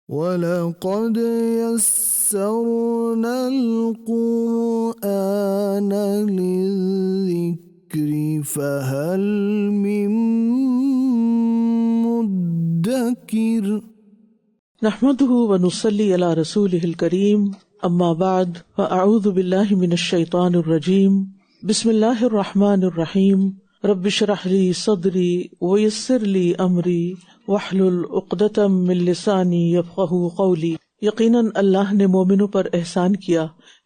وَلَقَدْ يَسَّرْنَا الْقُرْآنَ لِلذِّكْرِ فَهَلْ مِن مُّدَّكِرٍ نحمده ونصلي على رسوله الكريم اما بعد فاعوذ بالله من الشيطان الرجيم بسم الله الرحمن الرحيم رب اشرح لي صدري ويسر لي امري واحلل عقدۃ من لسانی یفقہوا قولی۔ یقیناً اللہ نے مومنوں پر احسان کیا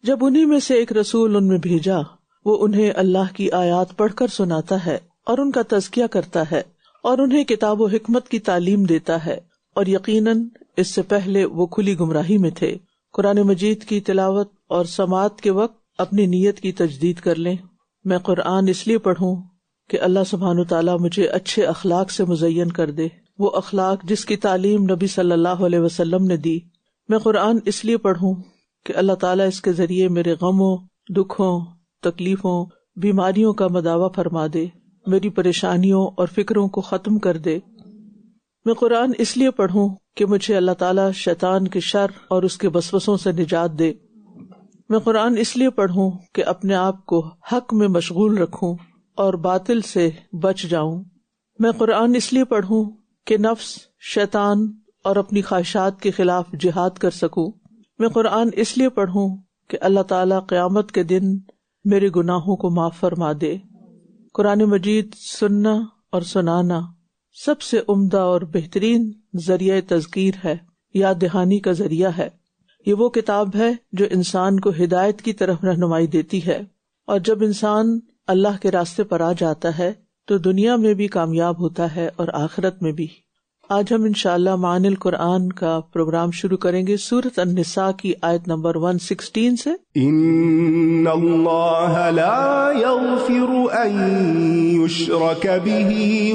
جب انہی میں سے ایک رسول ان میں بھیجا، وہ انہیں اللہ کی آیات پڑھ کر سناتا ہے اور ان کا تزکیہ کرتا ہے اور انہیں کتاب و حکمت کی تعلیم دیتا ہے، اور یقیناً اس سے پہلے وہ کھلی گمراہی میں تھے۔ قرآن مجید کی تلاوت اور سماعت کے وقت اپنی نیت کی تجدید کر لیں۔ میں قرآن اس لیے پڑھوں کہ اللہ سبحانہ تعالیٰ مجھے اچھے اخلاق سے مزین کر دے، وہ اخلاق جس کی تعلیم نبی صلی اللہ علیہ وسلم نے دی۔ میں قرآن اس لیے پڑھوں کہ اللہ تعالیٰ اس کے ذریعے میرے غموں، دکھوں، تکلیفوں، بیماریوں کا مداوع فرما دے، میری پریشانیوں اور فکروں کو ختم کر دے۔ میں قرآن اس لیے پڑھوں کہ مجھے اللہ تعالیٰ شیطان کے شر اور اس کے وسوسوں سے نجات دے۔ میں قرآن اس لیے پڑھوں کہ اپنے آپ کو حق میں مشغول رکھوں اور باطل سے بچ جاؤں۔ میں قرآن اس لیے پڑھوں کہ نفس، شیطان اور اپنی خواہشات کے خلاف جہاد کر سکوں۔ میں قرآن اس لیے پڑھوں کہ اللہ تعالیٰ قیامت کے دن میرے گناہوں کو معاف فرما دے۔ قرآن مجید سننا اور سنانا سب سے عمدہ اور بہترین ذریعہ تذکیر ہے، یاد دہانی کا ذریعہ ہے۔ یہ وہ کتاب ہے جو انسان کو ہدایت کی طرف رہنمائی دیتی ہے، اور جب انسان اللہ کے راستے پر آ جاتا ہے تو دنیا میں بھی کامیاب ہوتا ہے اور آخرت میں بھی۔ آج ہم انشاءاللہ معانی القرآن کا پروگرام شروع کریں گے سورۃ النساء کی آیت نمبر 116 سے۔ ان اللہ لا یغفر ان یشرک به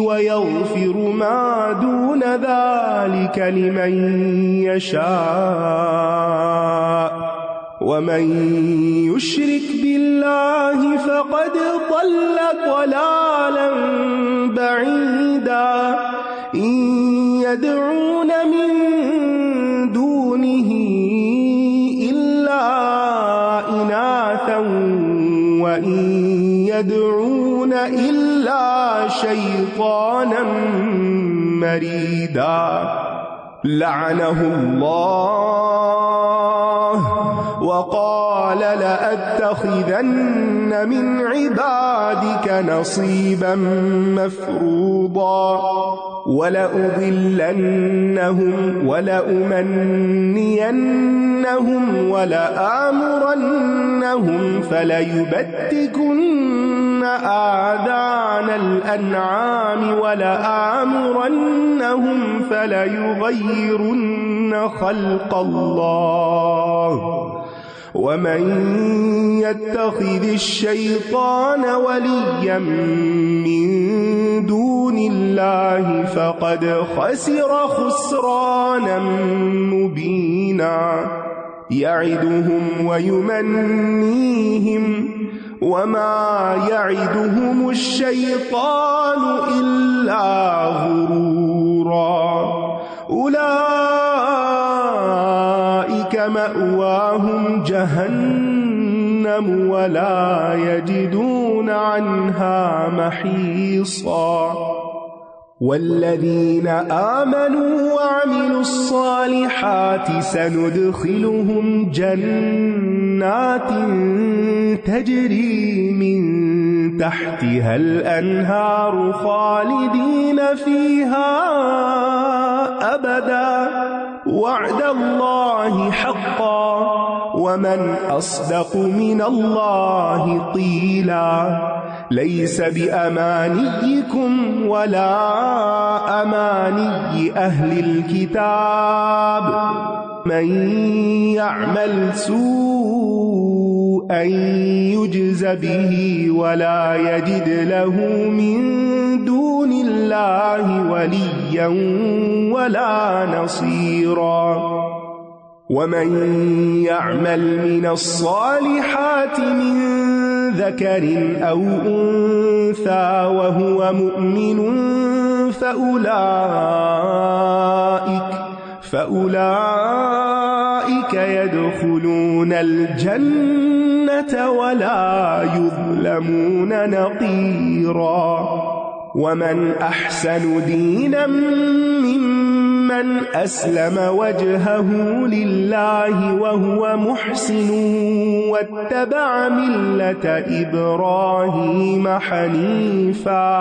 ویغفر ما دون ذلک لمن یشاء ومن يشرك بالله فقد ضل ضلالا بعيدا إن يدعون من دونه إلا إناثا وإن يدعون إلا شيطانا مريدا لعنه الله وقال لأتخذن من عبادك نصيبا مفروضا ولأضلنهم ولأمنينهم ولآمرنهم فليبتكن آذان الأنعام ولآمرنهم فليغيرن خلق الله ومن يتخذ الشيطان وليا من دون الله فقد خسر خسرانا مبينا يعدهم ويمنيهم وما يعدهم الشيطان إلا غرورا أولئك مأواهم جهنم ولا يجدون عنها محيصا والذين آمنوا وعملوا الصالحات سندخلهم جنات تجري من تحتها الأنهار خالدين فيها أبدا وعد الله حقا ومن أصدق من الله قيلا ليس بأمانيكم ولا أماني أهل الكتاب من يعمل سوءا يجز به ولا يجد له من دون الله وليا ولا نصيرا ومن يعمل من الصالحات من ذكر أو أنثى وهو مؤمن فأولئك يدخلون الجنة ولا يظلمون نقيرا ومن أحسن دينا ممن أسلم وجهه لله وهو محسن واتبع ملة إبراهيم حنيفا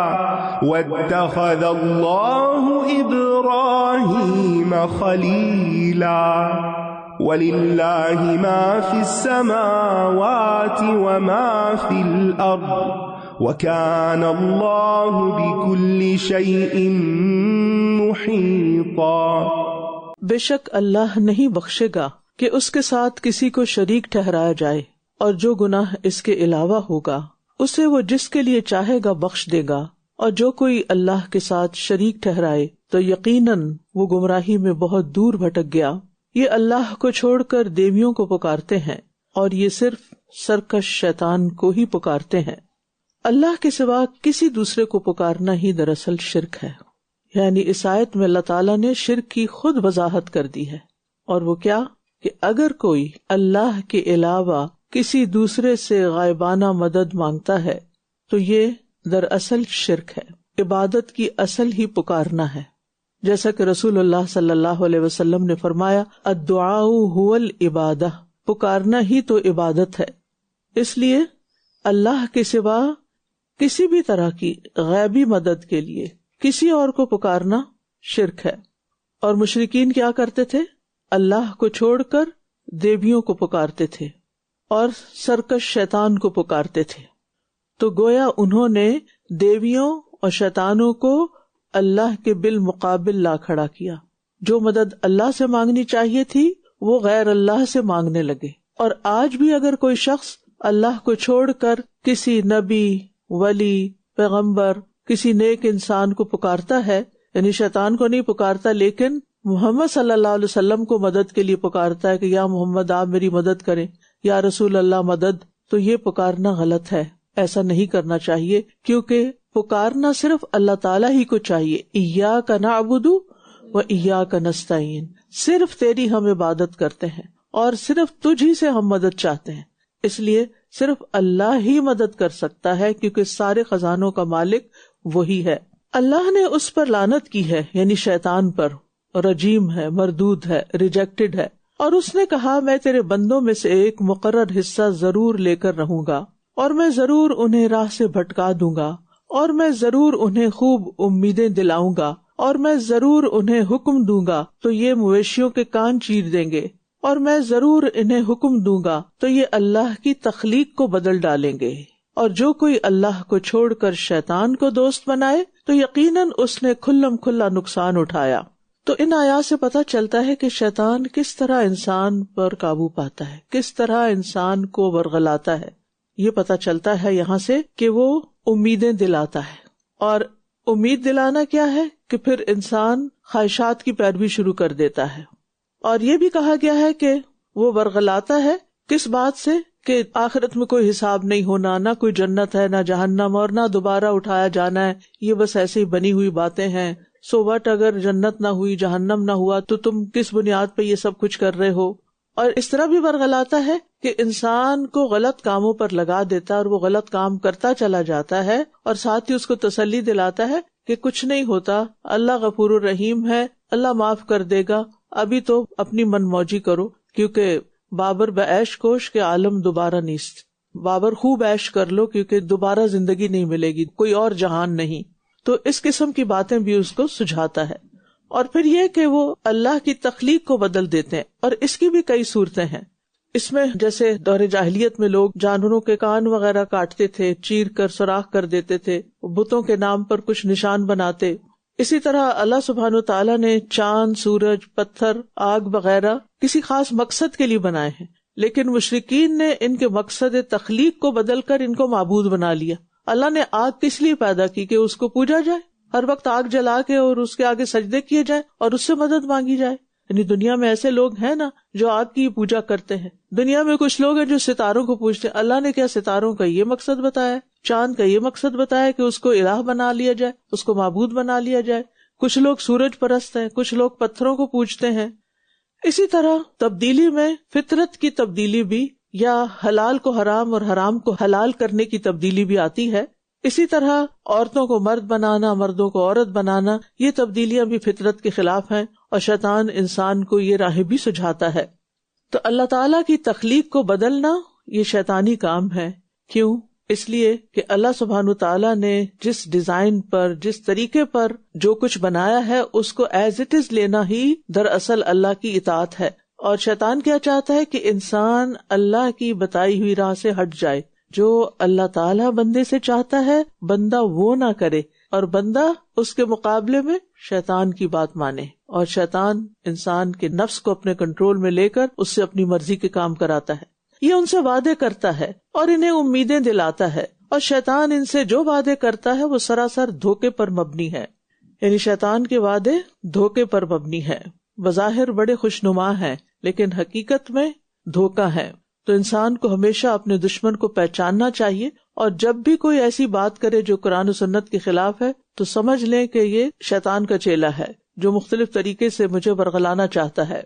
واتخذ الله إبراهيم خليلا ولله ما في السماوات وما في الأرض وَكَانَ اللَّهُ بِكُلِّ شَيْءٍ مُحِيطًا۔ بے شک اللہ نہیں بخشے گا کہ اس کے ساتھ کسی کو شریک ٹھہرایا جائے، اور جو گناہ اس کے علاوہ ہوگا اسے وہ جس کے لیے چاہے گا بخش دے گا، اور جو کوئی اللہ کے ساتھ شریک ٹھہرائے تو یقیناً وہ گمراہی میں بہت دور بھٹک گیا۔ یہ اللہ کو چھوڑ کر دیویوں کو پکارتے ہیں، اور یہ صرف سرکش شیطان کو ہی پکارتے ہیں۔ اللہ کے سوا کسی دوسرے کو پکارنا ہی دراصل شرک ہے، یعنی اس آیت میں اللہ تعالیٰ نے شرک کی خود وضاحت کر دی ہے، اور وہ کیا کہ اگر کوئی اللہ کے علاوہ کسی دوسرے سے غائبانہ مدد مانگتا ہے تو یہ دراصل شرک ہے۔ عبادت کی اصل ہی پکارنا ہے، جیسا کہ رسول اللہ صلی اللہ علیہ وسلم نے فرمایا الدعاء هو العبادہ، پکارنا ہی تو عبادت ہے۔ اس لیے اللہ کے سوا کسی بھی طرح کی غیبی مدد کے لیے کسی اور کو پکارنا شرک ہے۔ اور مشرکین کیا کرتے تھے؟ اللہ کو چھوڑ کر دیویوں کو پکارتے تھے اور سرکش شیطان کو پکارتے تھے، تو گویا انہوں نے دیویوں اور شیطانوں کو اللہ کے بالمقابل لا کھڑا کیا۔ جو مدد اللہ سے مانگنی چاہیے تھی وہ غیر اللہ سے مانگنے لگے۔ اور آج بھی اگر کوئی شخص اللہ کو چھوڑ کر کسی نبی، ولی، پیغمبر، کسی نیک انسان کو پکارتا ہے، یعنی شیطان کو نہیں پکارتا لیکن محمد صلی اللہ علیہ وسلم کو مدد کے لیے پکارتا ہے کہ یا محمد آپ میری مدد کریں، یا رسول اللہ مدد، تو یہ پکارنا غلط ہے، ایسا نہیں کرنا چاہیے، کیونکہ پکارنا صرف اللہ تعالیٰ ہی کو چاہیے۔ ایاک نعبد و ایاک نستعین، صرف تیری ہم عبادت کرتے ہیں اور صرف تجھ ہی سے ہم مدد چاہتے ہیں۔ اس لیے صرف اللہ ہی مدد کر سکتا ہے، کیونکہ سارے خزانوں کا مالک وہی ہے۔ اللہ نے اس پر لعنت کی ہے، یعنی شیطان پر، رجیم ہے، مردود ہے، ریجیکٹڈ ہے، اور اس نے کہا میں تیرے بندوں میں سے ایک مقرر حصہ ضرور لے کر رہوں گا، اور میں ضرور انہیں راہ سے بھٹکا دوں گا، اور میں ضرور انہیں خوب امیدیں دلاؤں گا، اور میں ضرور انہیں حکم دوں گا تو یہ مویشیوں کے کان چیر دیں گے، اور میں ضرور انہیں حکم دوں گا تو یہ اللہ کی تخلیق کو بدل ڈالیں گے۔ اور جو کوئی اللہ کو چھوڑ کر شیطان کو دوست بنائے تو یقیناً اس نے کھلم کھلا نقصان اٹھایا۔ تو ان آیات سے پتہ چلتا ہے کہ شیطان کس طرح انسان پر قابو پاتا ہے، کس طرح انسان کو ورغلاتا ہے۔ یہ پتہ چلتا ہے یہاں سے کہ وہ امیدیں دلاتا ہے، اور امید دلانا کیا ہے کہ پھر انسان خواہشات کی پیروی شروع کر دیتا ہے۔ اور یہ بھی کہا گیا ہے کہ وہ ورغلاتا ہے کس بات سے کہ آخرت میں کوئی حساب نہیں ہونا، نہ کوئی جنت ہے نہ جہنم، اور نہ دوبارہ اٹھایا جانا ہے، یہ بس ایسے ہی بنی ہوئی باتیں ہیں۔ سو وٹ اگر جنت نہ ہوئی، جہنم نہ ہوا تو تم کس بنیاد پہ یہ سب کچھ کر رہے ہو؟ اور اس طرح بھی ورغلاتا ہے کہ انسان کو غلط کاموں پر لگا دیتا ہے اور وہ غلط کام کرتا چلا جاتا ہے، اور ساتھ ہی اس کو تسلی دلاتا ہے کہ کچھ نہیں ہوتا، اللہ غفور الرحیم ہے، اللہ معاف کر دے گا، ابھی تو اپنی من موجی کرو، کیونکہ بابر بعیش کوش کے عالم دوبارہ نیست، بابر خوب عیش کر لو کیونکہ دوبارہ زندگی نہیں ملے گی، کوئی اور جہان نہیں۔ تو اس قسم کی باتیں بھی اس کو سجھاتا ہے۔ اور پھر یہ کہ وہ اللہ کی تخلیق کو بدل دیتے ہیں، اور اس کی بھی کئی صورتیں ہیں۔ اس میں جیسے دور جاہلیت میں لوگ جانوروں کے کان وغیرہ کاٹتے تھے، چیر کر سوراخ کر دیتے تھے، بتوں کے نام پر کچھ نشان بناتے۔ اسی طرح اللہ سبحانہ وتعالیٰ نے چاند، سورج، پتھر، آگ وغیرہ کسی خاص مقصد کے لیے بنائے ہیں، لیکن مشرکین نے ان کے مقصد تخلیق کو بدل کر ان کو معبود بنا لیا۔ اللہ نے آگ کس لیے پیدا کی کہ اس کو پوجا جائے، ہر وقت آگ جلا کے اور اس کے آگے سجدے کیے جائے اور اس سے مدد مانگی جائے۔ یعنی دنیا میں ایسے لوگ ہیں نا جو آگ کی پوجا کرتے ہیں، دنیا میں کچھ لوگ ہیں جو ستاروں کو پوجتے ہیں۔ اللہ نے کیا ستاروں کا یہ مقصد بتایا، چاند کا یہ مقصد بتایا کہ اس کو الہ بنا لیا جائے، اس کو معبود بنا لیا جائے۔ کچھ لوگ سورج پرست ہیں، کچھ لوگ پتھروں کو پوجتے ہیں. اسی طرح تبدیلی میں فطرت کی تبدیلی بھی، یا حلال کو حرام اور حرام کو حلال کرنے کی تبدیلی بھی آتی ہے. اسی طرح عورتوں کو مرد بنانا، مردوں کو عورت بنانا، یہ تبدیلیاں بھی فطرت کے خلاف ہیں، اور شیطان انسان کو یہ راہ بھی سجھاتا ہے. تو اللہ تعالیٰ کی تخلیق کو بدلنا یہ شیطانی کام ہے. کیوں؟ اس لیے کہ اللہ سبحانہ تعالیٰ نے جس ڈیزائن پر، جس طریقے پر جو کچھ بنایا ہے اس کو ایز اٹ از لینا ہی دراصل اللہ کی اطاعت ہے. اور شیطان کیا چاہتا ہے کہ انسان اللہ کی بتائی ہوئی راہ سے ہٹ جائے. جو اللہ تعالیٰ بندے سے چاہتا ہے بندہ وہ نہ کرے، اور بندہ اس کے مقابلے میں شیطان کی بات مانے. اور شیطان انسان کے نفس کو اپنے کنٹرول میں لے کر اس سے اپنی مرضی کے کام کراتا ہے. یہ ان سے وعدے کرتا ہے اور انہیں امیدیں دلاتا ہے، اور شیطان ان سے جو وعدے کرتا ہے وہ سراسر دھوکے پر مبنی ہے. یعنی شیطان کے وعدے دھوکے پر مبنی ہے. بظاہر بڑے خوشنما ہیں لیکن حقیقت میں دھوکا ہے. تو انسان کو ہمیشہ اپنے دشمن کو پہچاننا چاہیے، اور جب بھی کوئی ایسی بات کرے جو قرآن و سنت کے خلاف ہے تو سمجھ لیں کہ یہ شیطان کا چیلا ہے جو مختلف طریقے سے مجھے برگلانا چاہتا ہے.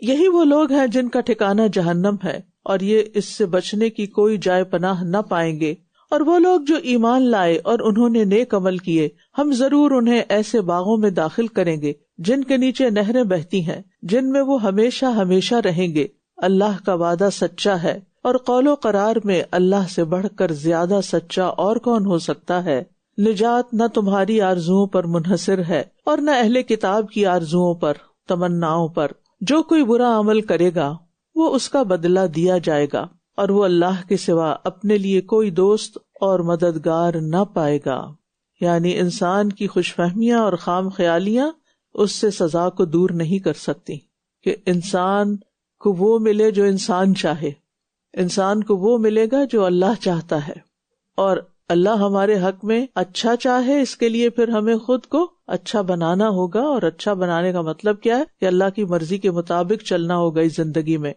یہی وہ لوگ ہیں جن کا ٹھکانہ جہنم ہے، اور یہ اس سے بچنے کی کوئی جائے پناہ نہ پائیں گے. اور وہ لوگ جو ایمان لائے اور انہوں نے نیک عمل کیے، ہم ضرور انہیں ایسے باغوں میں داخل کریں گے جن کے نیچے نہریں بہتی ہیں، جن میں وہ ہمیشہ ہمیشہ رہیں گے. اللہ کا وعدہ سچا ہے، اور قول و قرار میں اللہ سے بڑھ کر زیادہ سچا اور کون ہو سکتا ہے. نجات نہ تمہاری آرزوؤں پر منحصر ہے اور نہ اہل کتاب کی آرزوؤں پر، تمناؤں پر. جو کوئی برا عمل کرے گا وہ اس کا بدلہ دیا جائے گا، اور وہ اللہ کے سوا اپنے لیے کوئی دوست اور مددگار نہ پائے گا. یعنی انسان کی خوش فہمیاں اور خام خیالیاں اس سے سزا کو دور نہیں کر سکتی. کہ انسان کو وہ ملے جو انسان چاہے، انسان کو وہ ملے گا جو اللہ چاہتا ہے. اور اللہ ہمارے حق میں اچھا چاہے، اس کے لیے پھر ہمیں خود کو اچھا بنانا ہوگا. اور اچھا بنانے کا مطلب کیا ہے؟ کہ اللہ کی مرضی کے مطابق چلنا ہوگا اس زندگی میں.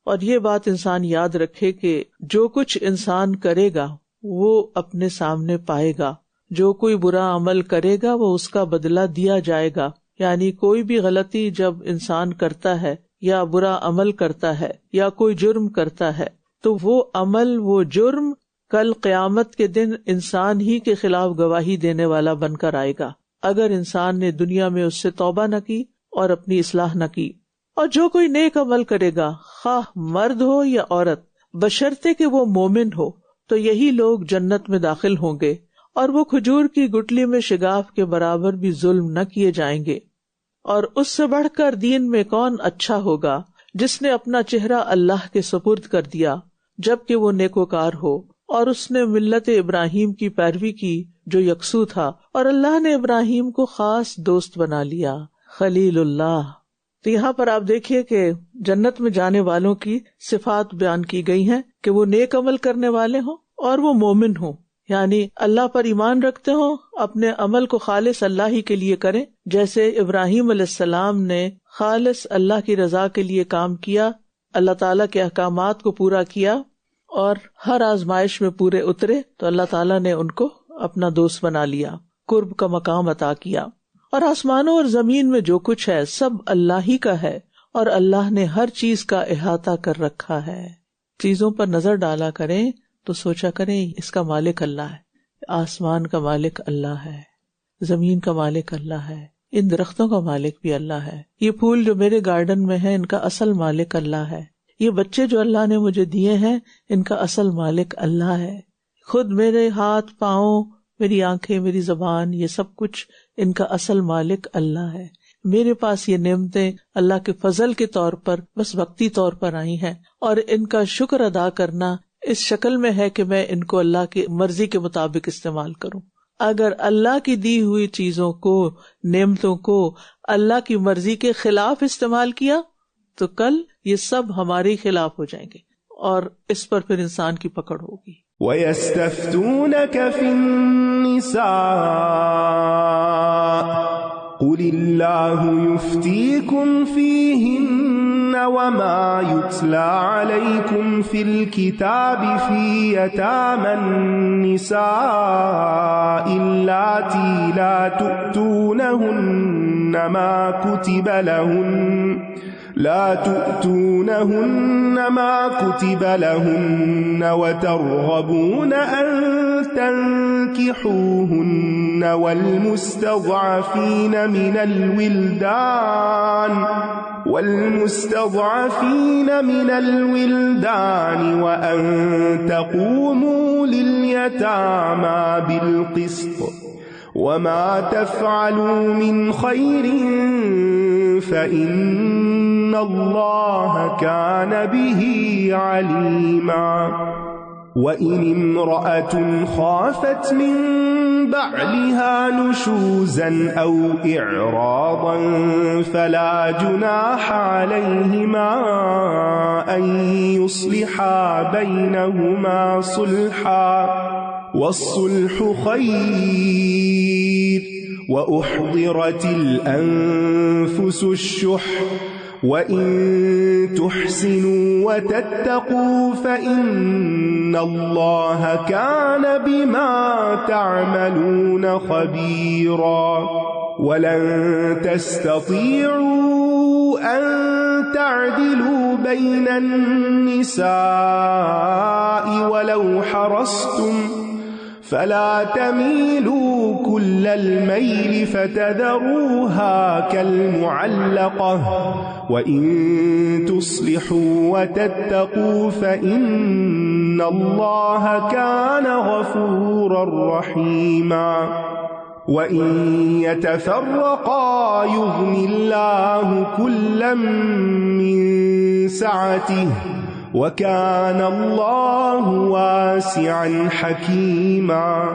اور یہ بات انسان یاد رکھے کہ جو کچھ انسان کرے گا وہ اپنے سامنے پائے گا. جو کوئی برا عمل کرے گا وہ اس کا بدلہ دیا جائے گا. یعنی کوئی بھی غلطی جب انسان کرتا ہے یا برا عمل کرتا ہے یا کوئی جرم کرتا ہے تو وہ عمل، وہ جرم کل قیامت کے دن انسان ہی کے خلاف گواہی دینے والا بن کر آئے گا، اگر انسان نے دنیا میں اس سے توبہ نہ کی اور اپنی اصلاح نہ کی. اور جو کوئی نیک عمل کرے گا، خواہ مرد ہو یا عورت، بشرطے کہ وہ مومن ہو، تو یہی لوگ جنت میں داخل ہوں گے، اور وہ کھجور کی گٹلی میں شگاف کے برابر بھی ظلم نہ کیے جائیں گے. اور اس سے بڑھ کر دین میں کون اچھا ہوگا جس نے اپنا چہرہ اللہ کے سپرد کر دیا جبکہ وہ نیکوکار ہو، اور اس نے ملت ابراہیم کی پیروی کی جو یکسو تھا، اور اللہ نے ابراہیم کو خاص دوست بنا لیا، خلیل اللہ. تو یہاں پر آپ دیکھیے کہ جنت میں جانے والوں کی صفات بیان کی گئی ہیں کہ وہ نیک عمل کرنے والے ہوں اور وہ مومن ہوں، یعنی اللہ پر ایمان رکھتے ہوں، اپنے عمل کو خالص اللہ ہی کے لیے کریں، جیسے ابراہیم علیہ السلام نے خالص اللہ کی رضا کے لیے کام کیا، اللہ تعالیٰ کے احکامات کو پورا کیا اور ہر آزمائش میں پورے اترے، تو اللہ تعالیٰ نے ان کو اپنا دوست بنا لیا، قرب کا مقام عطا کیا. اور آسمانوں اور زمین میں جو کچھ ہے سب اللہ ہی کا ہے، اور اللہ نے ہر چیز کا احاطہ کر رکھا ہے. چیزوں پر نظر ڈالا کریں تو سوچا کریں اس کا مالک اللہ ہے، آسمان کا مالک اللہ ہے، زمین کا مالک اللہ ہے، ان درختوں کا مالک بھی اللہ ہے، یہ پھول جو میرے گارڈن میں ہیں ان کا اصل مالک اللہ ہے، یہ بچے جو اللہ نے مجھے دیے ہیں ان کا اصل مالک اللہ ہے، خود میرے ہاتھ پاؤں، میری آنکھیں، میری زبان، یہ سب کچھ ان کا اصل مالک اللہ ہے. میرے پاس یہ نعمتیں اللہ کے فضل کے طور پر بس وقتی طور پر آئی ہیں، اور ان کا شکر ادا کرنا اس شکل میں ہے کہ میں ان کو اللہ کی مرضی کے مطابق استعمال کروں. اگر اللہ کی دی ہوئی چیزوں کو، نعمتوں کو اللہ کی مرضی کے خلاف استعمال کیا تو کل یہ سب ہمارے خلاف ہو جائیں گے، اور اس پر پھر انسان کی پکڑ ہوگی. وَيَسْتَفْتُونَكَ فِي النِّسَاءِ قُلِ اللَّهُ يُفْتِيكُمْ فِيهِنَّ وما يتلى عليكم في الكتاب في يتامى النساء اللاتي لا تؤتونهن ما كتب لهن وترغبون أن تنكحوهن والمستضعفين من الولدان وأن تقوموا لليتامى بالقسط وما تفعلوا من خير فإن الله كان به عليما وإن امرأة خافت من بعلها نشوزا أو إعراضا فلا جناح عليهما أن يصلحا بينهما صلحا والصلح خير وأحضرت الأنفس الشح وإن تحسنوا وتتقوا فإن الله كان بما تعملون خبيرا ولن تستطيعوا أن تعدلوا بين النساء ولو حرصتم فلا تميلوا كل الميل فتذروها كالمعلقة وإن تصلحوا وتتقوا فإن الله كان غفورا رحيما وإن يتفرقا يغني الله كلا من سعته وكان الله واسعا حكيما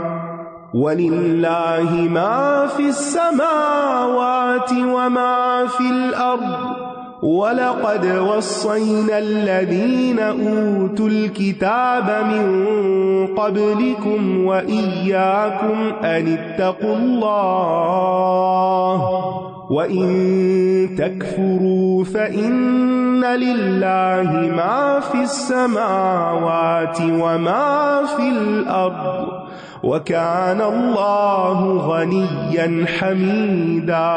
ولله ما في السماوات وما في الأرض وَلَقَدْ وَصَّيْنَا الَّذِينَ أُوتُوا الْكِتَابَ مِنْ قَبْلِكُمْ وَإِيَّاكُمْ أَنِ اتَّقُوا اللَّهَ وَإِنْ تَكْفُرُوا فَإِنَّ لِلَّهِ مَا فِي السَّمَاوَاتِ وَمَا فِي الْأَرْضِ وَكَانَ اللَّهُ غَنِيًّا حَمِيدًا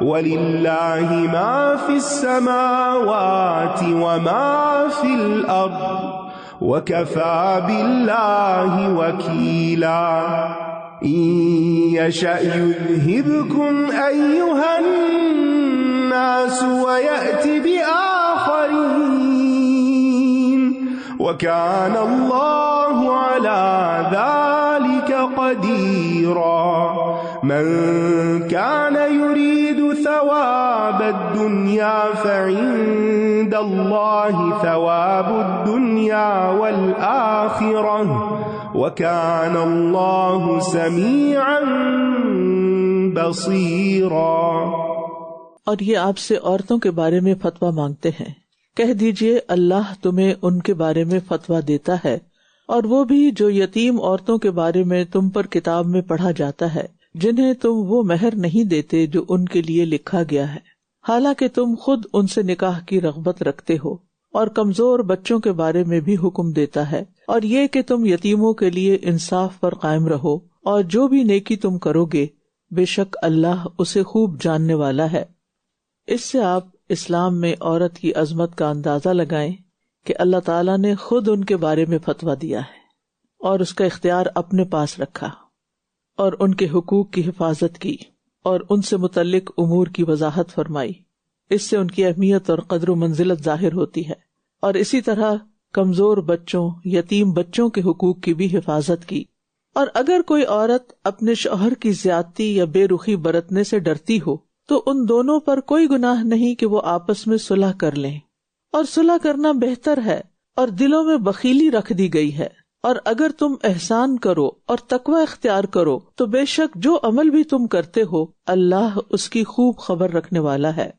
وَلِلَّهِ مَا فِي السَّمَاوَاتِ وَمَا فِي الْأَرْضِ وَكَفَى بِاللَّهِ وَكِيلًا إِن يَشَأْ يُذْهِبْكُمْ أَيُّهَا النَّاسُ وَيَأْتِ بِآخَرِينَ وَكَانَ اللَّهُ عَلَى ذَلِكَ قَدِيرًا مَنْ كَانَ يُرِيدُ ثَوَابَ الدُّنْيَا فَعِندَ اللَّهِ ثَوَابُ الدُّنْيَا وَالْآخِرَةِ وَكَانَ اللَّهُ سَمِيعًا بَصِيرًا۔ اور یہ آپ سے عورتوں کے بارے میں فتویٰ مانگتے ہیں، کہہ دیجئے اللہ تمہیں ان کے بارے میں فتویٰ دیتا ہے، اور وہ بھی جو یتیم عورتوں کے بارے میں تم پر کتاب میں پڑھا جاتا ہے، جنہیں تم وہ مہر نہیں دیتے جو ان کے لیے لکھا گیا ہے، حالانکہ تم خود ان سے نکاح کی رغبت رکھتے ہو، اور کمزور بچوں کے بارے میں بھی حکم دیتا ہے، اور یہ کہ تم یتیموں کے لیے انصاف پر قائم رہو، اور جو بھی نیکی تم کرو گے بے شک اللہ اسے خوب جاننے والا ہے۔ اس سے آپ اسلام میں عورت کی عظمت کا اندازہ لگائیں کہ اللہ تعالیٰ نے خود ان کے بارے میں فتویٰ دیا ہے اور اس کا اختیار اپنے پاس رکھا، اور ان کے حقوق کی حفاظت کی، اور ان سے متعلق امور کی وضاحت فرمائی۔ اس سے ان کی اہمیت اور قدر و منزلت ظاہر ہوتی ہے، اور اسی طرح کمزور بچوں، یتیم بچوں کے حقوق کی بھی حفاظت کی۔ اور اگر کوئی عورت اپنے شوہر کی زیادتی یا بے رخی برتنے سے ڈرتی ہو تو ان دونوں پر کوئی گناہ نہیں کہ وہ آپس میں صلح کر لیں، اور صلح کرنا بہتر ہے، اور دلوں میں بخیلی رکھ دی گئی ہے، اور اگر تم احسان کرو اور تقوی اختیار کرو تو بے شک جو عمل بھی تم کرتے ہو اللہ اس کی خوب خبر رکھنے والا ہے۔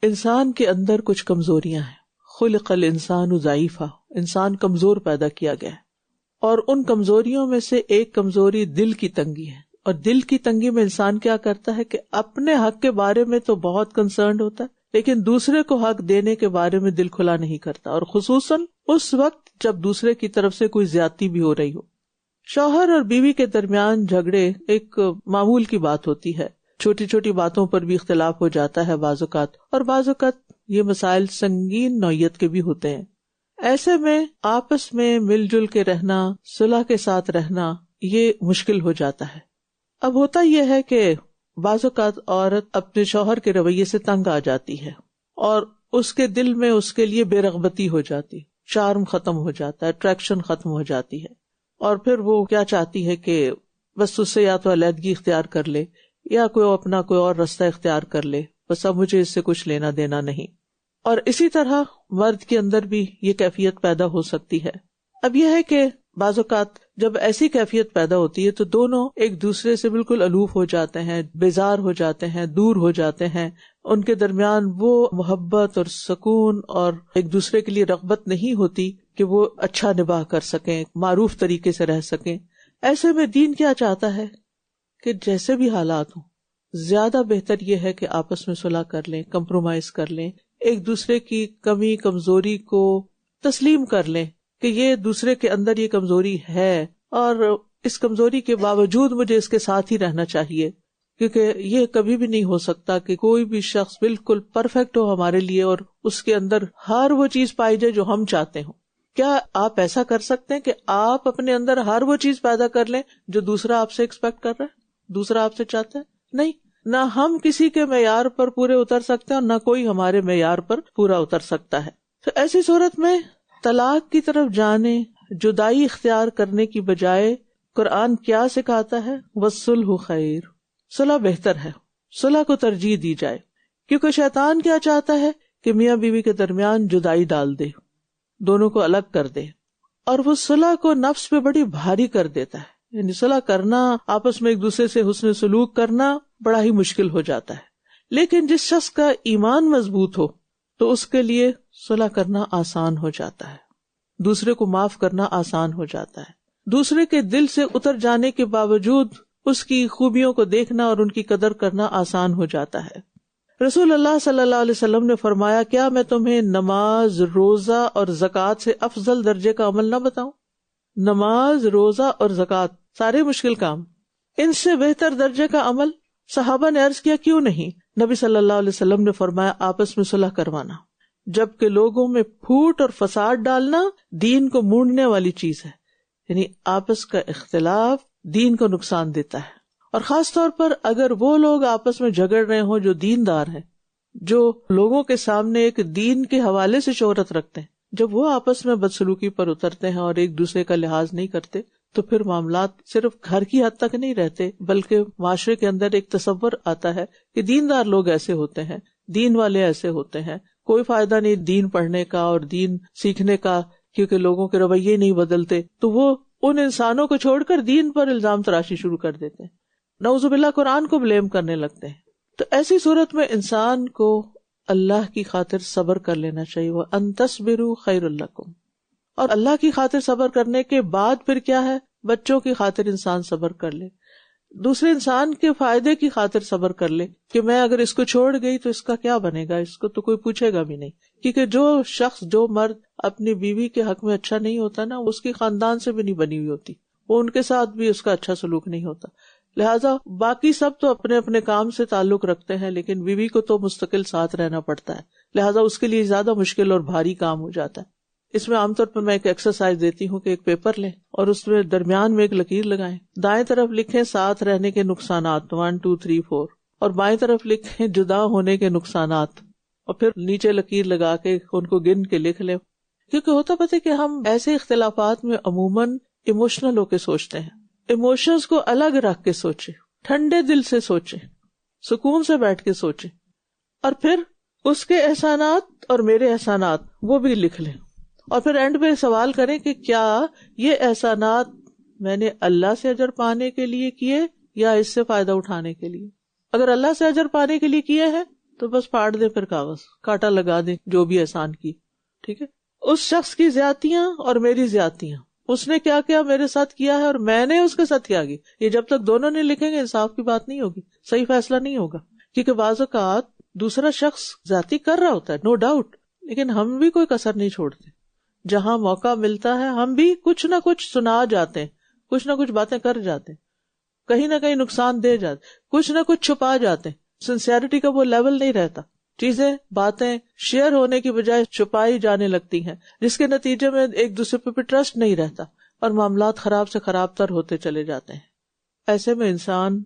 انسان کے اندر کچھ کمزوریاں ہیں، خلق الانسان ضعیفا، انسان کمزور پیدا کیا گیا ہے، اور ان کمزوریوں میں سے ایک کمزوری دل کی تنگی ہے، اور دل کی تنگی میں انسان کیا کرتا ہے کہ اپنے حق کے بارے میں تو بہت کنسرنڈ ہوتا ہے، لیکن دوسرے کو حق دینے کے بارے میں دل کھلا نہیں کرتا، اور خصوصاً اس وقت جب دوسرے کی طرف سے کوئی زیادتی بھی ہو رہی ہو۔ شوہر اور بیوی کے درمیان جھگڑے ایک معمول کی بات ہوتی ہے، چھوٹی چھوٹی باتوں پر بھی اختلاف ہو جاتا ہے بعض اوقات، اور بعض اوقات یہ مسائل سنگین نوعیت کے بھی ہوتے ہیں۔ ایسے میں آپس میں مل جل کے رہنا، صلح کے ساتھ رہنا، یہ مشکل ہو جاتا ہے۔ اب ہوتا یہ ہے کہ بعض اوقات عورت اپنے شوہر کے رویے سے تنگ آ جاتی ہے، اور اس کے دل میں اس کے لیے بے رغبتی ہو جاتی، چارم ختم ہو جاتا ہے، اٹریکشن ختم ہو جاتی ہے، اور پھر وہ کیا چاہتی ہے کہ بس اس سے یا تو علیحدگی اختیار کر لے یا کوئی اپنا کوئی اور راستہ اختیار کر لے، بس اب مجھے اس سے کچھ لینا دینا نہیں۔ اور اسی طرح مرد کے اندر بھی یہ کیفیت پیدا ہو سکتی ہے۔ اب یہ ہے کہ بعض اوقات جب ایسی کیفیت پیدا ہوتی ہے تو دونوں ایک دوسرے سے بالکل الوف ہو جاتے ہیں، بیزار ہو جاتے ہیں، دور ہو جاتے ہیں، ان کے درمیان وہ محبت اور سکون اور ایک دوسرے کے لیے رغبت نہیں ہوتی کہ وہ اچھا نباہ کر سکیں، معروف طریقے سے رہ سکیں۔ ایسے میں دین کیا چاہتا ہے کہ جیسے بھی حالات ہوں، زیادہ بہتر یہ ہے کہ آپس میں صلح کر لیں، کمپرومائز کر لیں، ایک دوسرے کی کمی کمزوری کو تسلیم کر لیں کہ یہ دوسرے کے اندر یہ کمزوری ہے، اور اس کمزوری کے باوجود مجھے اس کے ساتھ ہی رہنا چاہیے، کیونکہ یہ کبھی بھی نہیں ہو سکتا کہ کوئی بھی شخص بالکل پرفیکٹ ہو ہمارے لیے اور اس کے اندر ہر وہ چیز پائی جائے جو ہم چاہتے ہوں۔ کیا آپ ایسا کر سکتے ہیں کہ آپ اپنے اندر ہر وہ چیز پیدا کر لیں جو دوسرا آپ سے ایکسپیکٹ کر رہا ہے، دوسرا آپ سے چاہتا ہے؟ نہیں، نہ ہم کسی کے معیار پر پورے اتر سکتے ہیں اور نہ کوئی ہمارے معیار پر پورا اتر سکتا ہے۔ تو ایسی صورت میں طلاق کی طرف جانے، جدائی اختیار کرنے کی بجائے قرآن کیا سکھاتا ہے؟ وَالصُّلْحُ خَيْرٌ، صلح بہتر ہے، صلح کو ترجیح دی جائے، کیونکہ شیطان کیا چاہتا ہے کہ میاں بیوی کے درمیان جدائی ڈال دے، دونوں کو الگ کر دے، اور وہ صلح کو نفس پہ بڑی بھاری کر دیتا ہے۔ یعنی صلح کرنا، آپس میں ایک دوسرے سے حسن سلوک کرنا بڑا ہی مشکل ہو جاتا ہے۔ لیکن جس شخص کا ایمان مضبوط ہو تو اس کے لیے صلح کرنا آسان ہو جاتا ہے، دوسرے کو معاف کرنا آسان ہو جاتا ہے، دوسرے کے دل سے اتر جانے کے باوجود اس کی خوبیوں کو دیکھنا اور ان کی قدر کرنا آسان ہو جاتا ہے۔ رسول اللہ صلی اللہ علیہ وسلم نے فرمایا، کیا میں تمہیں نماز، روزہ اور زکوٰۃ سے افضل درجے کا عمل نہ بتاؤں؟ نماز، روزہ اور زکوٰۃ، سارے مشکل کام، ان سے بہتر درجے کا عمل؟ صحابہ نے عرض کیا، کیوں نہیں؟ نبی صلی اللہ علیہ وسلم نے فرمایا، آپس میں صلح کروانا، جبکہ لوگوں میں پھوٹ اور فساد ڈالنا دین کو مونڈنے والی چیز ہے۔ یعنی آپس کا اختلاف دین کو نقصان دیتا ہے، اور خاص طور پر اگر وہ لوگ آپس میں جھگڑ رہے ہوں جو دیندار ہیں، جو لوگوں کے سامنے ایک دین کے حوالے سے شہرت رکھتے ہیں، جب وہ آپس میں بدسلوکی پر اترتے ہیں اور ایک دوسرے کا لحاظ نہیں کرتے تو پھر معاملات صرف گھر کی حد تک نہیں رہتے، بلکہ معاشرے کے اندر ایک تصور آتا ہے کہ دیندار لوگ ایسے ہوتے ہیں، دین والے ایسے ہوتے ہیں، کوئی فائدہ نہیں دین پڑھنے کا اور دین سیکھنے کا، کیونکہ لوگوں کے رویے نہیں بدلتے، تو وہ ان انسانوں کو چھوڑ کر دین پر الزام تراشی شروع کر دیتے ہیں، نعوذ باللہ قرآن کو بلیم کرنے لگتے ہیں۔ تو ایسی صورت میں انسان کو اللہ کی خاطر صبر کر لینا چاہیے، وَأَن تَصْبِرُوا خَيْرٌ لَكُمْ، اور اللہ کی خاطر صبر کرنے کے بعد پھر کیا ہے؟ بچوں کی خاطر انسان صبر کر لے، دوسرے انسان کے فائدے کی خاطر صبر کر لے کہ میں اگر اس کو چھوڑ گئی تو اس کا کیا بنے گا، اس کو تو کوئی پوچھے گا بھی نہیں، کیونکہ جو شخص، جو مرد اپنی بیوی کے حق میں اچھا نہیں ہوتا نا، اس کی خاندان سے بھی نہیں بنی ہوئی ہوتی، وہ ان کے ساتھ بھی اس کا اچھا سلوک نہیں ہوتا۔ لہٰذا باقی سب تو اپنے اپنے کام سے تعلق رکھتے ہیں، لیکن بیوی کو تو مستقل ساتھ رہنا پڑتا ہے، لہٰذا اس کے لیے زیادہ مشکل اور بھاری کام ہو جاتا ہے۔ اس میں عام طور پر میں ایک ایکسرسائز دیتی ہوں کہ ایک پیپر لیں اور اس میں درمیان میں ایک لکیر لگائیں، دائیں طرف لکھیں ساتھ رہنے کے نقصانات 1 2 3 4، اور بائیں طرف لکھیں جدا ہونے کے نقصانات، اور پھر نیچے لکیر لگا کے ان کو گن کے لکھ لیں۔ کیونکہ ہوتا پتہ کہ ہم ایسے اختلافات میں عموماً ایموشنل ہو کے سوچتے ہیں، ایموشنز کو الگ رکھ کے سوچیں، ٹھنڈے دل سے سوچیں، سکون سے بیٹھ کے سوچیں، اور پھر اس کے احسانات اور میرے احسانات وہ بھی لکھ لیں، اور پھر اینڈ پہ سوال کریں کہ کیا یہ احسانات میں نے اللہ سے اجر پانے کے لیے کیے یا اس سے فائدہ اٹھانے کے لیے؟ اگر اللہ سے اجر پانے کے لیے کیے ہیں تو بس پھاڑ دیں، پھر کاغذ کاٹا لگا دیں جو بھی احسان کی، ٹھیک ہے؟ اس شخص کی زیادتیاں اور میری زیادتیاں، اس نے کیا کیا میرے ساتھ کیا ہے اور میں نے اس کے ساتھ کیا کی، یہ جب تک دونوں نے لکھیں گے انصاف کی بات نہیں ہوگی، صحیح فیصلہ نہیں ہوگا۔ کیونکہ بعض اوقات دوسرا شخص زیادتی کر رہا ہوتا ہے نو ڈاؤٹ، لیکن ہم بھی کوئی کسر نہیں چھوڑتے. جہاں موقع ملتا ہے ہم بھی کچھ نہ کچھ سنا جاتے ہیں، کچھ نہ کچھ باتیں کر جاتے ہیں، کہیں نہ کہیں نقصان دے جاتے، کچھ نہ کچھ چھپا جاتے ہیں. سنسیئرٹی کا وہ لیول نہیں رہتا، چیزیں باتیں شیئر ہونے کی بجائے چھپائی جانے لگتی ہیں، جس کے نتیجے میں ایک دوسرے پہ ٹرسٹ نہیں رہتا اور معاملات خراب سے خراب تر ہوتے چلے جاتے ہیں. ایسے میں انسان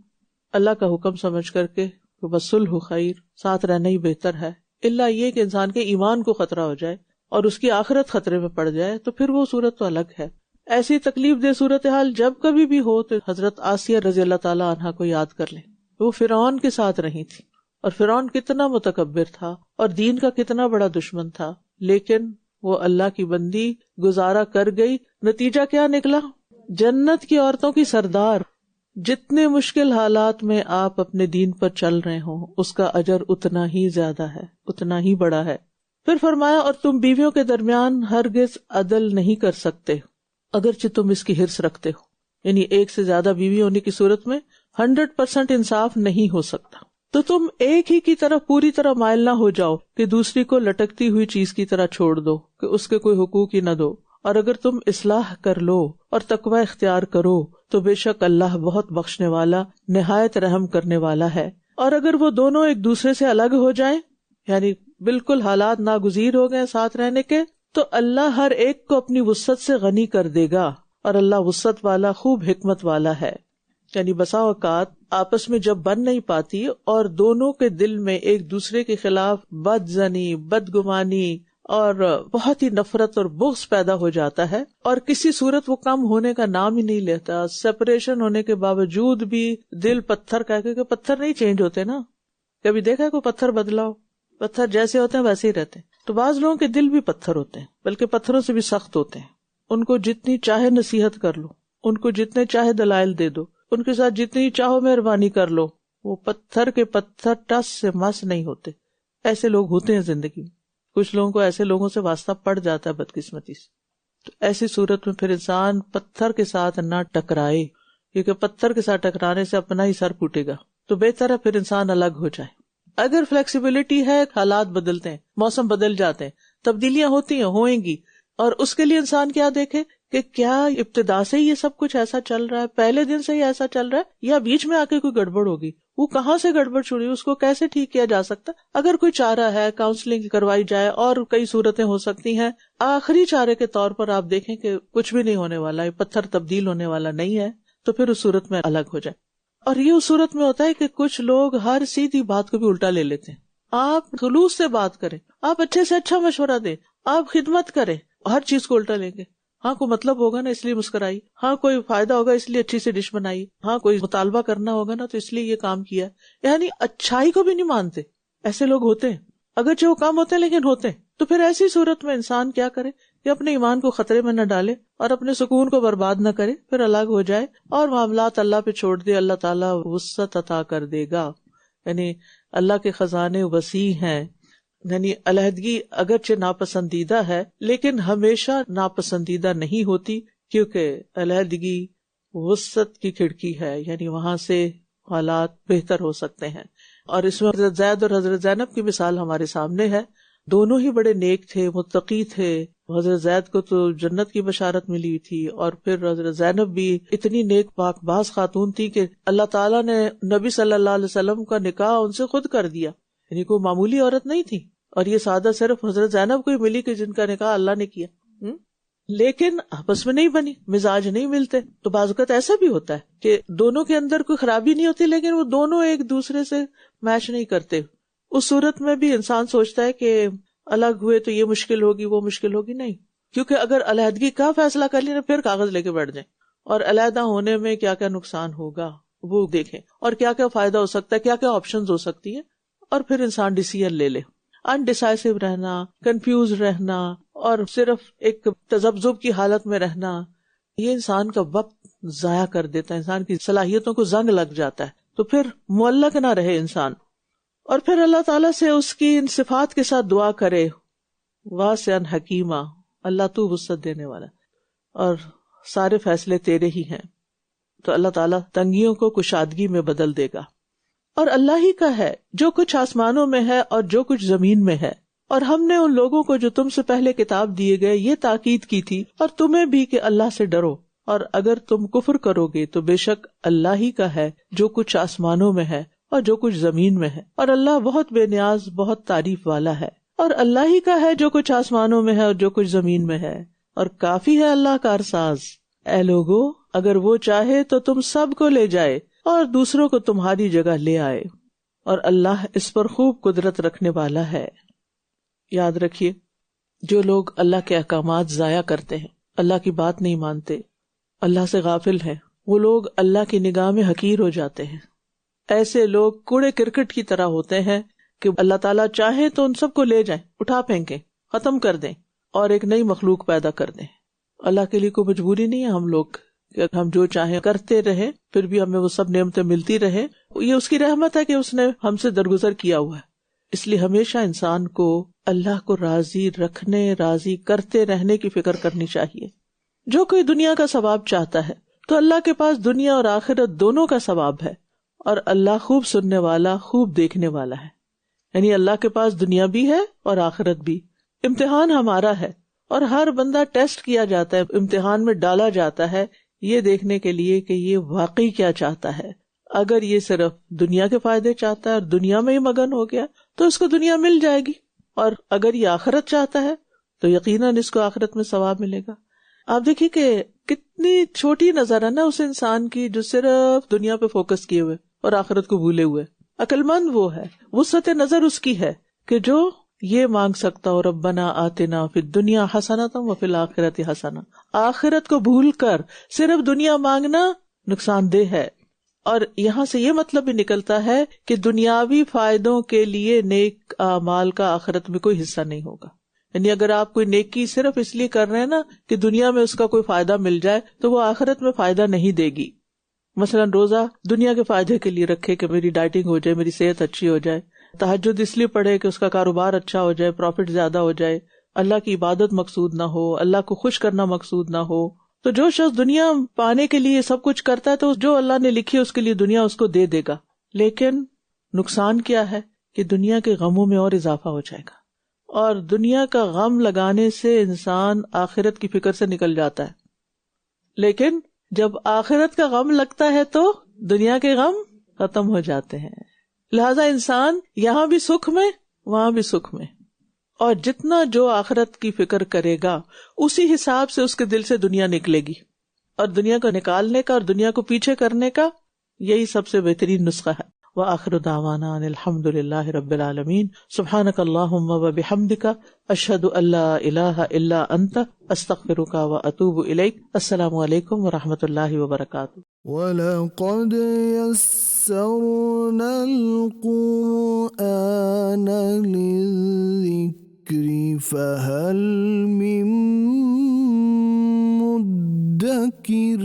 اللہ کا حکم سمجھ کر کے وصلح خیر، ساتھ رہنا ہی بہتر ہے، الا یہ کہ انسان کے ایمان کو خطرہ ہو جائے اور اس کی آخرت خطرے میں پڑ جائے تو پھر وہ صورت تو الگ ہے. ایسی تکلیف دہ صورتحال جب کبھی بھی ہو تو حضرت آسیہ رضی اللہ تعالی عنہا کو یاد کر لیں. وہ فرعون کے ساتھ رہی تھی اور فرعون کتنا متکبر تھا اور دین کا کتنا بڑا دشمن تھا، لیکن وہ اللہ کی بندی گزارا کر گئی. نتیجہ کیا نکلا؟ جنت کی عورتوں کی سردار. جتنے مشکل حالات میں آپ اپنے دین پر چل رہے ہوں اس کا اجر اتنا ہی زیادہ ہے، اتنا ہی بڑا ہے. پھر فرمایا اور تم بیویوں کے درمیان ہرگز عدل نہیں کر سکتے اگرچہ تم اس کی حرص رکھتے ہو. یعنی ایک سے زیادہ بیوی ہونے کی صورت میں 100% انصاف نہیں ہو سکتا. تو تم ایک ہی کی طرف پوری طرح مائل نہ ہو جاؤ کہ دوسری کو لٹکتی ہوئی چیز کی طرح چھوڑ دو کہ اس کے کوئی حقوق ہی نہ دو. اور اگر تم اصلاح کر لو اور تقوی اختیار کرو تو بے شک اللہ بہت بخشنے والا نہایت رحم کرنے والا ہے. اور اگر وہ دونوں ایک دوسرے سے الگ ہو جائیں، یعنی بالکل حالات ناگزیر ہو گئے ساتھ رہنے کے، تو اللہ ہر ایک کو اپنی وسعت سے غنی کر دے گا اور اللہ وسعت والا خوب حکمت والا ہے. یعنی بسا اوقات آپس میں جب بن نہیں پاتی اور دونوں کے دل میں ایک دوسرے کے خلاف بد زنی، بدگمانی اور بہت ہی نفرت اور بغض پیدا ہو جاتا ہے اور کسی صورت وہ کم ہونے کا نام ہی نہیں لیتا. سپریشن ہونے کے باوجود بھی دل پتھر کہ پتھر نہیں چینج ہوتے نا. کبھی دیکھا ہے کوئی پتھر بدلاؤ؟ پتھر جیسے ہوتے ہیں ویسے ہی رہتے ہیں. تو بعض لوگوں کے دل بھی پتھر ہوتے ہیں، بلکہ پتھروں سے بھی سخت ہوتے ہیں. ان کو جتنی چاہے نصیحت کر لو، ان کو جتنے چاہے دلائل دے دو، ان کے ساتھ جتنی چاہو مہربانی کر لو، وہ پتھر کے پتھر ٹس سے مس نہیں ہوتے. ایسے لوگ ہوتے ہیں زندگی میں. کچھ لوگوں کو ایسے لوگوں سے واسطہ پڑ جاتا ہے بدقسمتی سے. تو ایسی صورت میں پھر انسان پتھر کے ساتھ نہ ٹکرائے، کیونکہ پتھر کے ساتھ ٹکرانے سے اپنا ہی سر پھوٹے گا. تو بہتر ہے پھر انسان الگ ہو جائے. اگر فلیکسیبلٹی ہے، حالات بدلتے ہیں، موسم بدل جاتے ہیں، تبدیلیاں ہوتی ہیں، ہوئیں گی، اور اس کے لیے انسان کیا دیکھے کہ کیا ابتدا سے ہی یہ سب کچھ ایسا چل رہا ہے، پہلے دن سے ہی ایسا چل رہا ہے، یا بیچ میں آ کے کوئی گڑبڑ ہوگی، وہ کہاں سے گڑبڑ چھڑی، اس کو کیسے ٹھیک کیا جا سکتا. اگر کوئی چارہ ہے، کاؤنسلنگ کروائی جائے، اور کئی صورتیں ہو سکتی ہیں. آخری چارے کے طور پر آپ دیکھیں کہ کچھ بھی نہیں ہونے والا، یہ پتھر تبدیل ہونے والا نہیں ہے، تو پھر اس صورت میں الگ ہو جائے. اور یہ اس صورت میں ہوتا ہے کہ کچھ لوگ ہر سیدھی بات کو بھی الٹا لے لیتے ہیں. آپ خلوص سے بات کریں، آپ اچھے سے اچھا مشورہ دیں، آپ خدمت کریں، ہر چیز کو الٹا لیں گے. ہاں کوئی مطلب ہوگا نا اس لیے مسکرائی، ہاں کوئی فائدہ ہوگا اس لیے اچھی سی ڈش بنائی، ہاں کوئی مطالبہ کرنا ہوگا نا تو اس لیے یہ کام کیا. یعنی اچھائی کو بھی نہیں مانتے. ایسے لوگ ہوتے ہیں، اگرچہ وہ کم ہوتے ہیں لیکن ہوتے ہیں. تو پھر ایسی صورت میں انسان کیا کرے کہ اپنے ایمان کو خطرے میں نہ ڈالے اور اپنے سکون کو برباد نہ کرے، پھر الگ ہو جائے اور معاملات اللہ پہ چھوڑ دے. اللہ تعالیٰ وسعت عطا کر دے گا. یعنی اللہ کے خزانے وسیع ہیں. یعنی علیحدگی اگرچہ ناپسندیدہ ہے لیکن ہمیشہ ناپسندیدہ نہیں ہوتی، کیونکہ علیحدگی وسعت کی کھڑکی ہے. یعنی وہاں سے حالات بہتر ہو سکتے ہیں. اور اس میں حضرت زید اور حضرت زینب کی مثال ہمارے سامنے ہے. دونوں ہی بڑے نیک تھے، متقی تھے. حضرت زید کو تو جنت کی بشارت ملی تھی، اور پھر حضرت زینب بھی اتنی نیک پاک باز خاتون تھی کہ اللہ تعالیٰ نے نبی صلی اللہ علیہ وسلم کا نکاح ان سے خود کر دیا. یعنی کوئی معمولی عورت نہیں تھی، اور یہ سادہ صرف حضرت زینب کو ہی ملی کہ جن کا نکاح اللہ نے کیا. لیکن آپس میں نہیں بنی، مزاج نہیں ملتے. تو بعض اوقات ایسا بھی ہوتا ہے کہ دونوں کے اندر کوئی خرابی نہیں ہوتی لیکن وہ دونوں ایک دوسرے سے میچ نہیں کرتے. اس صورت میں بھی انسان سوچتا ہے کہ الگ ہوئے تو یہ مشکل ہوگی، وہ مشکل ہوگی. نہیں، کیونکہ اگر علیحدگی کا فیصلہ کر لیا پھر کاغذ لے کے بیٹھ جائیں، اور علیحدہ ہونے میں کیا کیا نقصان ہوگا وہ دیکھیں، اور کیا کیا فائدہ ہو سکتا ہے، کیا کیا آپشنز ہو سکتی ہیں، اور پھر انسان ڈیسیژن لے لے. انڈیسائسو رہنا، کنفیوز رہنا، اور صرف ایک تذبذب کی حالت میں رہنا، یہ انسان کا وقت ضائع کر دیتا ہے، انسان کی صلاحیتوں کو زنگ لگ جاتا ہے. تو پھر معلق نہ رہے انسان، اور پھر اللہ تعالیٰ سے اس کی ان صفات کے ساتھ دعا کرے، واسعاً حکیمہ، اللہ تو وسعت دینے والا، اور سارے فیصلے تیرے ہی ہیں. تو اللہ تعالیٰ تنگیوں کو کشادگی میں بدل دے گا. اور اللہ ہی کا ہے جو کچھ آسمانوں میں ہے اور جو کچھ زمین میں ہے. اور ہم نے ان لوگوں کو جو تم سے پہلے کتاب دیے گئے یہ تاکید کی تھی اور تمہیں بھی کہ اللہ سے ڈرو، اور اگر تم کفر کرو گے تو بے شک اللہ ہی کا ہے جو کچھ آسمانوں میں ہے اور جو کچھ زمین میں ہے، اور اللہ بہت بے نیاز بہت تعریف والا ہے. اور اللہ ہی کا ہے جو کچھ آسمانوں میں ہے اور جو کچھ زمین میں ہے، اور کافی ہے اللہ کارساز. اے لوگو، اگر وہ چاہے تو تم سب کو لے جائے اور دوسروں کو تمہاری جگہ لے آئے، اور اللہ اس پر خوب قدرت رکھنے والا ہے. یاد رکھیے، جو لوگ اللہ کے احکامات ضائع کرتے ہیں، اللہ کی بات نہیں مانتے، اللہ سے غافل ہیں، وہ لوگ اللہ کی نگاہ میں حقیر ہو جاتے ہیں. ایسے لوگ کوڑے کرکٹ کی طرح ہوتے ہیں کہ اللہ تعالیٰ چاہیں تو ان سب کو لے جائیں، اٹھا پھینکیں، ختم کر دیں اور ایک نئی مخلوق پیدا کر دیں. اللہ کے لیے کوئی مجبوری نہیں ہے ہم لوگ کہ ہم جو چاہیں کرتے رہیں پھر بھی ہمیں وہ سب نعمتیں ملتی رہیں. یہ اس کی رحمت ہے کہ اس نے ہم سے درگزر کیا ہوا ہے. اس لیے ہمیشہ انسان کو اللہ کو راضی رکھنے، راضی کرتے رہنے کی فکر کرنی چاہیے. جو کوئی دنیا کا ثواب چاہتا ہے تو اللہ کے پاس دنیا اور آخرت دونوں کا ثواب ہے، اور اللہ خوب سننے والا خوب دیکھنے والا ہے. یعنی اللہ کے پاس دنیا بھی ہے اور آخرت بھی. امتحان ہمارا ہے اور ہر بندہ ٹیسٹ کیا جاتا ہے، امتحان میں ڈالا جاتا ہے یہ دیکھنے کے لیے کہ یہ واقعی کیا چاہتا ہے. اگر یہ صرف دنیا کے فائدے چاہتا ہے اور دنیا میں ہی مگن ہو گیا تو اس کو دنیا مل جائے گی، اور اگر یہ آخرت چاہتا ہے تو یقیناً اس کو آخرت میں ثواب ملے گا. آپ دیکھیے کہ کتنی چھوٹی نظر ہے نا اس انسان کی جو صرف دنیا پہ فوکس کیے ہوئے اور آخرت کو بھولے ہوئے. عقل مند وہ ہے، وسعت نظر اس کی ہے کہ جو یہ مانگ سکتا ہو ربنا آتنا فی الدنیا حسنۃ وفی الآخرۃ حسنۃ. آخرت کو بھول کر صرف دنیا مانگنا نقصان دہ ہے. اور یہاں سے یہ مطلب بھی نکلتا ہے کہ دنیاوی فائدوں کے لیے نیک اعمال کا آخرت میں کوئی حصہ نہیں ہوگا. یعنی اگر آپ کوئی نیکی صرف اس لیے کر رہے ہیں نا کہ دنیا میں اس کا کوئی فائدہ مل جائے تو وہ آخرت میں فائدہ نہیں دے گی. مثلا روزہ دنیا کے فائدے کے لیے رکھے کہ میری ڈائٹنگ ہو جائے، میری صحت اچھی ہو جائے. تہجد اس لیے پڑھے کہ اس کا کاروبار اچھا ہو جائے، پروفٹ زیادہ ہو جائے. اللہ کی عبادت مقصود نہ ہو، اللہ کو خوش کرنا مقصود نہ ہو. تو جو شخص دنیا پانے کے لیے سب کچھ کرتا ہے تو جو اللہ نے لکھی ہے اس کے لیے دنیا اس کو دے دے گا. لیکن نقصان کیا ہے کہ دنیا کے غموں میں اور اضافہ ہو جائے گا، اور دنیا کا غم لگانے سے انسان آخرت کی فکر سے نکل جاتا ہے. لیکن جب آخرت کا غم لگتا ہے تو دنیا کے غم ختم ہو جاتے ہیں. لہذا انسان یہاں بھی سکھ میں وہاں بھی سکھ میں، اور جتنا جو آخرت کی فکر کرے گا اسی حساب سے اس کے دل سے دنیا نکلے گی. اور دنیا کو نکالنے کا اور دنیا کو پیچھے کرنے کا یہی سب سے بہترین نسخہ ہے. وآخر دعوانا ان الحمد للہ رب العالمین. سبحانک اللہم وبحمدک، اشہد ان لا الہ الا انت، استغفرک واتوب الیک. السلام علیکم ورحمۃ اللہ وبرکاتہ. وَلَقَدْ يَسَّرْنَا الْقُرْآنَ لِلذِّكْرِ فَهَلْ مِن مُّدَّكِرٍ